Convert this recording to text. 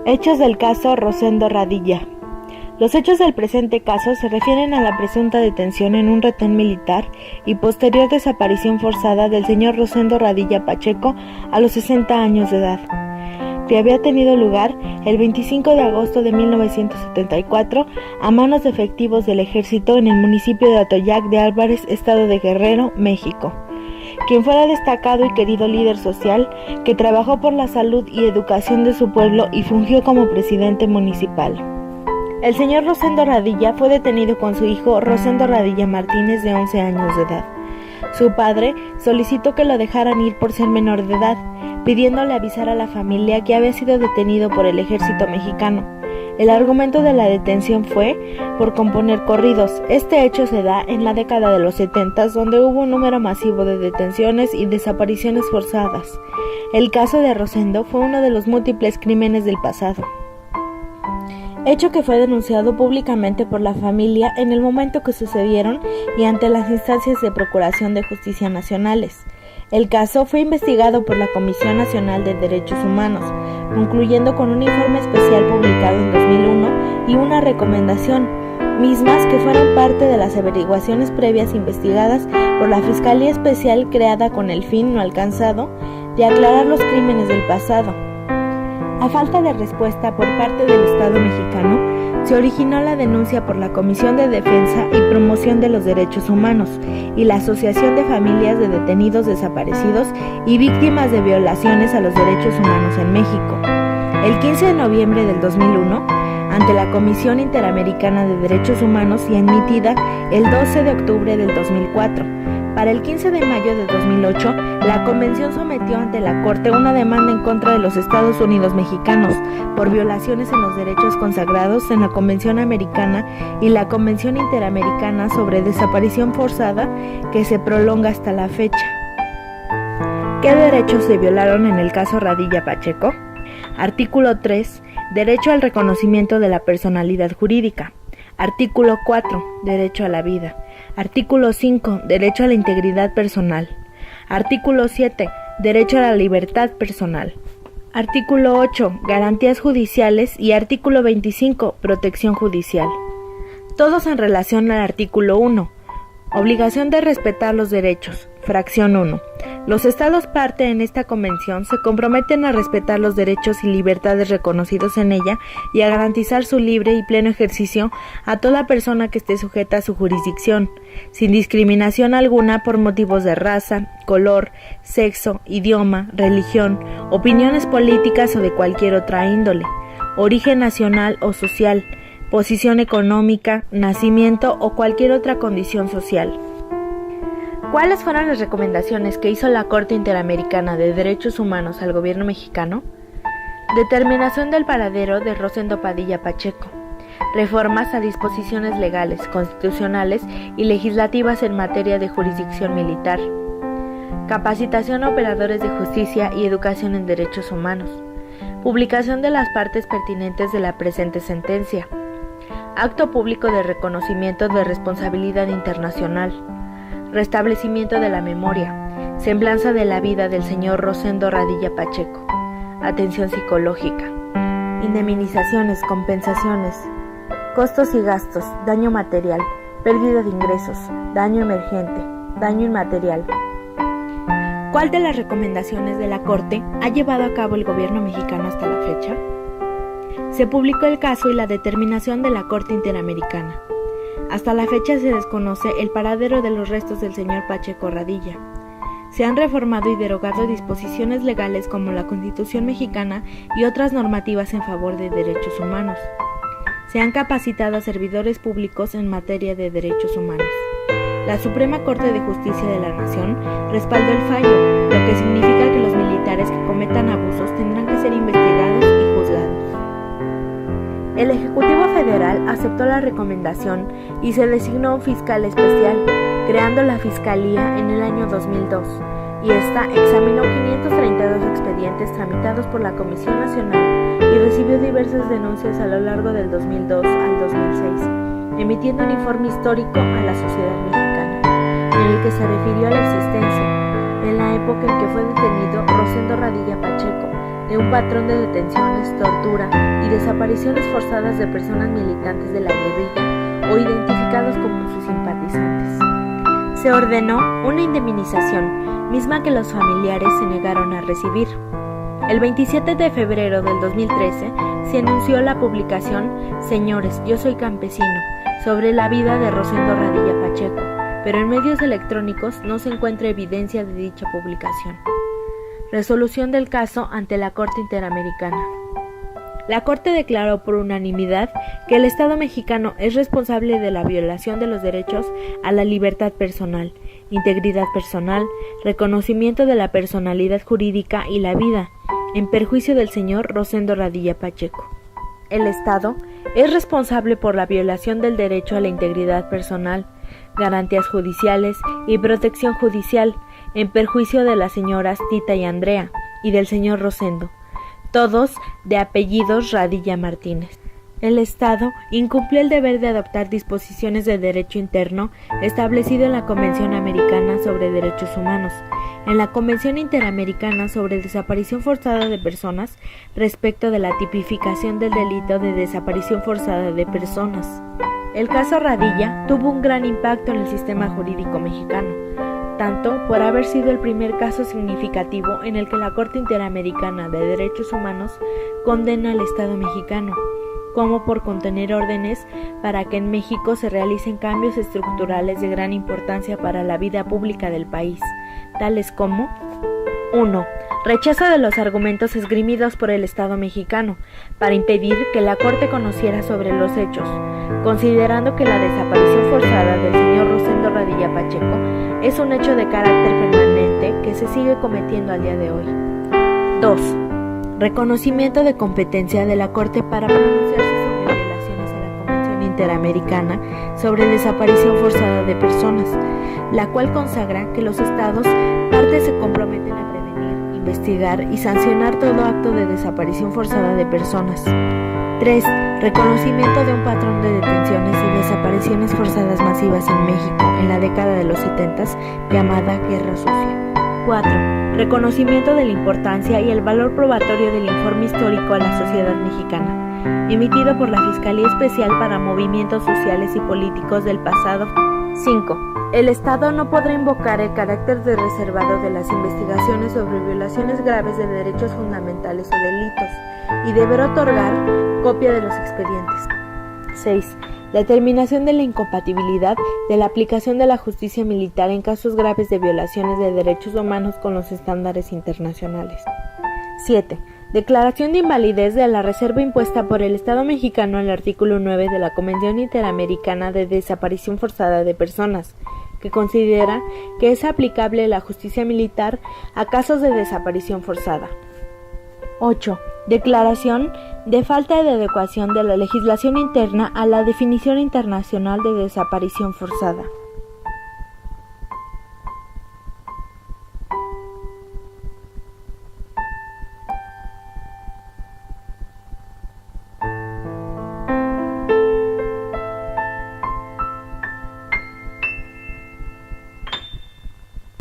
Hechos del caso Rosendo Radilla. Los hechos del presente caso se refieren a la presunta detención en un retén militar y posterior desaparición forzada del señor Rosendo Radilla Pacheco a los 60 años de edad, que había tenido lugar el 25 de agosto de 1974 a manos de efectivos del ejército en el municipio de Atoyac de Álvarez, estado de Guerrero, México, quien fuera destacado y querido líder social que trabajó por la salud y educación de su pueblo y fungió como presidente municipal. El señor Rosendo Radilla fue detenido con su hijo Rosendo Radilla Martínez, de 11 años de edad. Su padre solicitó que lo dejaran ir por ser menor de edad, pidiéndole avisar a la familia que había sido detenido por el ejército mexicano. El argumento de la detención fue por componer corridos. Este hecho se da en la década de los 70, donde hubo un número masivo de detenciones y desapariciones forzadas. El caso de Rosendo fue uno de los múltiples crímenes del pasado, hecho que fue denunciado públicamente por la familia en el momento que sucedieron y ante las instancias de Procuración de Justicia nacionales. El caso fue investigado por la Comisión Nacional de Derechos Humanos, concluyendo con un informe especial publicado en 2001 y una recomendación, mismas que fueron parte de las averiguaciones previas investigadas por la Fiscalía Especial creada con el fin no alcanzado de aclarar los crímenes del pasado. A falta de respuesta por parte del Estado mexicano, se originó la denuncia por la Comisión de Defensa y Promoción de los Derechos Humanos y la Asociación de Familias de Detenidos Desaparecidos y Víctimas de Violaciones a los Derechos Humanos en México. El 15 de noviembre del 2001, ante la Comisión Interamericana de Derechos Humanos y emitida el 12 de octubre del 2004. Para el 15 de mayo de 2008, la Convención sometió ante la Corte una demanda en contra de los Estados Unidos mexicanos por violaciones en los derechos consagrados en la Convención Americana y la Convención Interamericana sobre Desaparición Forzada, que se prolonga hasta la fecha. ¿Qué derechos se violaron en el caso Radilla Pacheco? Artículo 3. Derecho al reconocimiento de la personalidad jurídica. Artículo 4. Derecho a la vida. Artículo 5. Derecho a la integridad personal. Artículo 7. Derecho a la libertad personal. Artículo 8. Garantías judiciales y artículo 25. Protección judicial. Todos en relación al artículo 1. Obligación de respetar los derechos. Fracción 1. Los Estados parte en esta convención se comprometen a respetar los derechos y libertades reconocidos en ella y a garantizar su libre y pleno ejercicio a toda persona que esté sujeta a su jurisdicción, sin discriminación alguna por motivos de raza, color, sexo, idioma, religión, opiniones políticas o de cualquier otra índole, origen nacional o social, posición económica, nacimiento o cualquier otra condición social. ¿Cuáles fueron las recomendaciones que hizo la Corte Interamericana de Derechos Humanos al gobierno mexicano? Determinación del paradero de Rosendo Padilla Pacheco. Reformas a disposiciones legales, constitucionales y legislativas en materia de jurisdicción militar. Capacitación a operadores de justicia y educación en derechos humanos. Publicación de las partes pertinentes de la presente sentencia. Acto público de reconocimiento de responsabilidad internacional. Restablecimiento de la memoria, semblanza de la vida del señor Rosendo Radilla Pacheco, atención psicológica, indemnizaciones, compensaciones, costos y gastos, daño material, pérdida de ingresos, daño emergente, daño inmaterial. ¿Cuál de las recomendaciones de la Corte ha llevado a cabo el gobierno mexicano hasta la fecha? Se publicó el caso y la determinación de la Corte Interamericana. Hasta la fecha se desconoce el paradero de los restos del señor Pacheco Radilla. Se han reformado y derogado disposiciones legales como la Constitución mexicana y otras normativas en favor de derechos humanos. Se han capacitado a servidores públicos en materia de derechos humanos. La Suprema Corte de Justicia de la Nación respaldó el fallo, lo que significa que los militares que cometan abusos tendrán que ser investigados y juzgados. El Ejecutivo Federal aceptó la recomendación y se designó un fiscal especial, creando la Fiscalía en el año 2002, y esta examinó 532 expedientes tramitados por la Comisión Nacional y recibió diversas denuncias a lo largo del 2002 al 2006, emitiendo un informe histórico a la sociedad mexicana, en el que se refirió a la existencia, en la época en que fue detenido Rosendo Radilla Pacheco, de un patrón de detenciones, tortura y desapariciones forzadas de personas militantes de la guerrilla o identificados como sus simpatizantes. Se ordenó una indemnización, misma que los familiares se negaron a recibir. El 27 de febrero del 2013 se anunció la publicación Señores, yo soy campesino, sobre la vida de Rosendo Radilla Pacheco, pero en medios electrónicos no se encuentra evidencia de dicha publicación. Resolución del caso ante la Corte Interamericana. La Corte declaró por unanimidad que el Estado mexicano es responsable de la violación de los derechos a la libertad personal, integridad personal, reconocimiento de la personalidad jurídica y la vida, en perjuicio del señor Rosendo Radilla Pacheco. El Estado es responsable por la violación del derecho a la integridad personal, garantías judiciales y protección judicial, en perjuicio de las señoras Tita y Andrea y del señor Rosendo, todos de apellidos Radilla Martínez. El Estado incumplió el deber de adoptar disposiciones de derecho interno establecido en la Convención Americana sobre Derechos Humanos, en la Convención Interamericana sobre Desaparición Forzada de Personas respecto de la tipificación del delito de desaparición forzada de personas. El caso Radilla tuvo un gran impacto en el sistema jurídico mexicano, tanto por haber sido el primer caso significativo en el que la Corte Interamericana de Derechos Humanos condena al Estado mexicano, como por contener órdenes para que en México se realicen cambios estructurales de gran importancia para la vida pública del país, tales como 1. Rechazo de los argumentos esgrimidos por el Estado mexicano para impedir que la Corte conociera sobre los hechos, considerando que la desaparición forzada del señor Rosendo Radilla Pacheco es un hecho de carácter permanente que se sigue cometiendo al día de hoy. 2. Reconocimiento de competencia de la Corte para pronunciarse sobre violaciones a la Convención Interamericana sobre Desaparición Forzada de Personas, la cual consagra que los Estados partes se comprometen a prevenir, investigar y sancionar todo acto de desaparición forzada de personas. 3. Reconocimiento de un patrón de detenciones y desapariciones forzadas masivas en México en la década de los 70, llamada Guerra Sucia. 4. Reconocimiento de la importancia y el valor probatorio del informe histórico a la sociedad mexicana, emitido por la Fiscalía Especial para Movimientos Sociales y Políticos del pasado. 5. El Estado no podrá invocar el carácter de reservado de las investigaciones sobre violaciones graves de derechos fundamentales o delitos y deberá otorgar copia de los expedientes. 6. Determinación de la incompatibilidad de la aplicación de la justicia militar en casos graves de violaciones de derechos humanos con los estándares internacionales. 7. Declaración de invalidez de la reserva impuesta por el Estado mexicano al artículo 9 de la Convención Interamericana de Desaparición Forzada de Personas, que considera que es aplicable la justicia militar a casos de desaparición forzada. 8. Declaración de falta de adecuación de la legislación interna a la definición internacional de desaparición forzada.